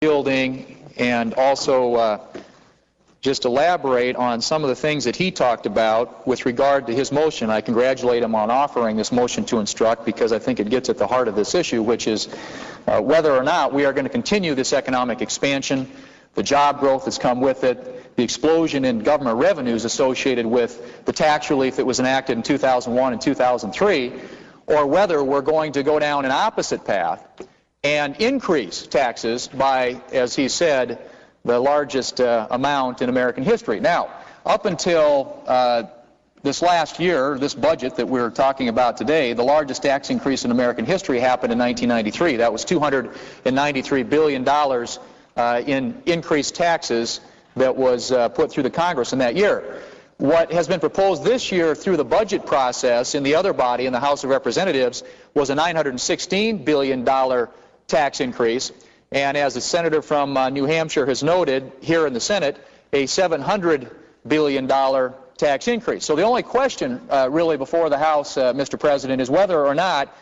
building and also just elaborate on some of the things that he talked about with regard to his motion. I congratulate him on offering this motion to instruct, because I think it gets at the heart of this issue, which is whether or not we are going to continue this economic expansion, the job growth that's come with it, the explosion in government revenues associated with the tax relief that was enacted in 2001 and 2003, or whether we're going to go down an opposite path and increase taxes by, as he said, the largest amount in American history. Now, up until this last year, this budget that we're talking about today, the largest tax increase in American history happened in 1993. That was $293 billion in increased taxes that was put through the Congress in that year. What has been proposed this year through the budget process in the other body, in the House of Representatives, was a $916 billion tax increase, and as the senator from New Hampshire has noted here in the Senate, a $700 billion tax increase. So the only question really before the House, Mr. President, is whether or not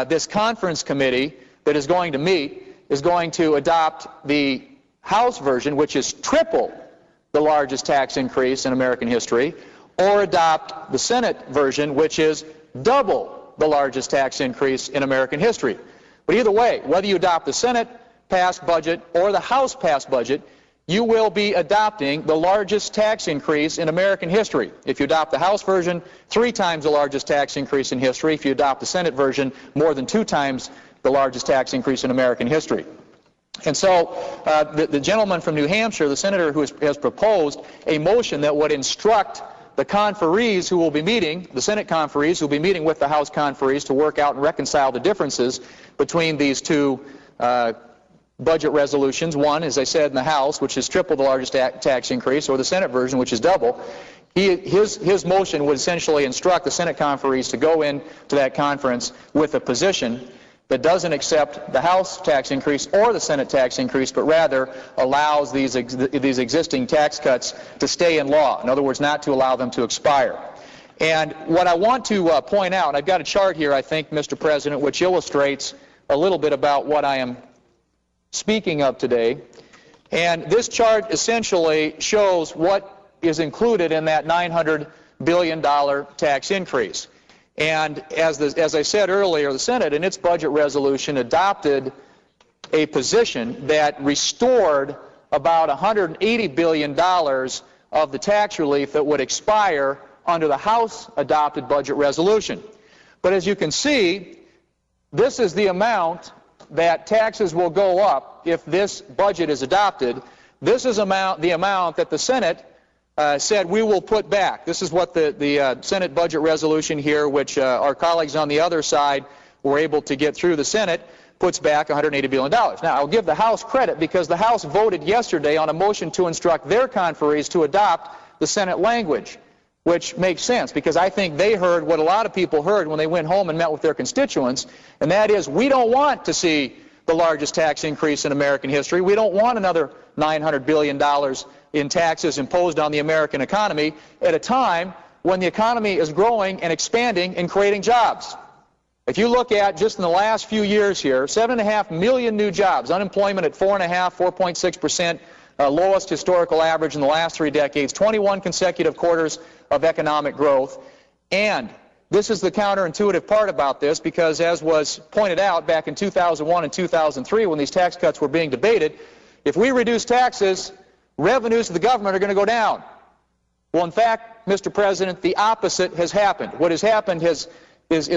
this conference committee that is going to meet is going to adopt the House version, which is triple the largest tax increase in American history, or adopt the Senate version, which is double the largest tax increase in American history. But either way, whether you adopt the Senate-passed budget or the House-passed budget, you will be adopting the largest tax increase in American history. If you adopt the House version, 3 times the largest tax increase in history. If you adopt the Senate version, more than 2 times the largest tax increase in American history. And so the gentleman from New Hampshire, the senator who has proposed a motion that would instruct the conferees who will be meeting, the Senate conferees who will be meeting with the House conferees to work out and reconcile the differences between these two budget resolutions. One, as I said, in the House, which is triple the largest tax increase, or the Senate version, which is double. His motion would essentially instruct the Senate conferees to go into that conference with a position that doesn't accept the House tax increase or the Senate tax increase, but rather allows these existing tax cuts to stay in law. In other words, not to allow them to expire. And what I want to point out, and I've got a chart here, I think, Mr. President, which illustrates a little bit about what I am speaking of today. And this chart essentially shows what is included in that $900 billion tax increase. And as I said earlier, the Senate in its budget resolution adopted a position that restored about $180 billion of the tax relief that would expire under the House adopted budget resolution. But as you can see, this is the amount that taxes will go up if this budget is adopted. This is the amount that the Senate said we will put back. This is what the Senate budget resolution here, which our colleagues on the other side were able to get through the Senate, puts back $180 billion. Now, I'll give the House credit because the House voted yesterday on a motion to instruct their conferees to adopt the Senate language, which makes sense because I think they heard what a lot of people heard when they went home and met with their constituents, and that is we don't want to see the largest tax increase in American history. We don't want another $900 billion in taxes imposed on the American economy at a time when the economy is growing and expanding and creating jobs. If you look at just in the last few years here, 7.5 million new jobs, unemployment at 4.6%, lowest historical average in the last 3 decades, 21 consecutive quarters of economic growth. And this is the counterintuitive part about this because, as was pointed out back in 2001 and 2003 when these tax cuts were being debated, if we reduce taxes, revenues to the government are going to go down. Well, in fact, Mr. President, the opposite has happened. What has happened is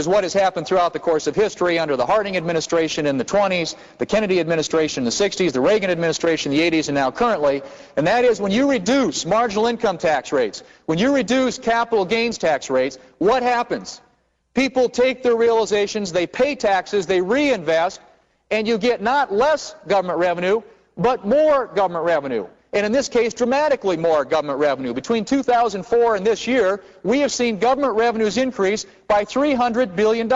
what has happened throughout the course of history under the Harding administration in the 20s, the Kennedy administration in the 60s, the Reagan administration in the 80s, and now currently, and that is when you reduce marginal income tax rates, when you reduce capital gains tax rates, what happens? People take their realizations, they pay taxes, they reinvest, and you get not less government revenue, but more government revenue. And in this case, dramatically more government revenue. Between 2004 and this year, we have seen government revenues increase by $300 billion.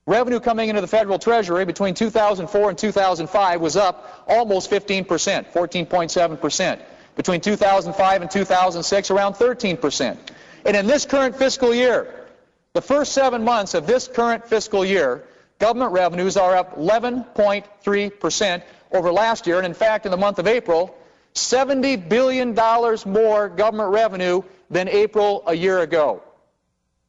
Revenue coming into the federal treasury between 2004 and 2005 was up almost 15%, 14.7%. Between 2005 and 2006, around 13%. And in this current fiscal year, the first 7 months of this current fiscal year, government revenues are up 11.3%, over last year, and in fact in the month of April, $70 billion more government revenue than April a year ago.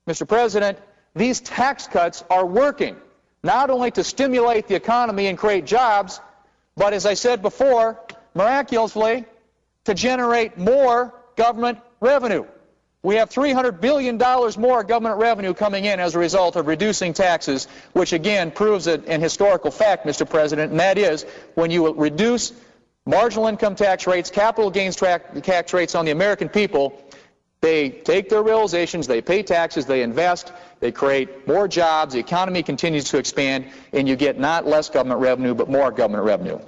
Mr. President, these tax cuts are working, not only to stimulate the economy and create jobs, but as I said before, miraculously, to generate more government revenue. We have $300 billion more government revenue coming in as a result of reducing taxes, which again proves an historical fact, Mr. President, and that is when you reduce marginal income tax rates, capital gains tax rates on the American people, they take their realizations, they pay taxes, they invest, they create more jobs, the economy continues to expand, and you get not less government revenue, but more government revenue.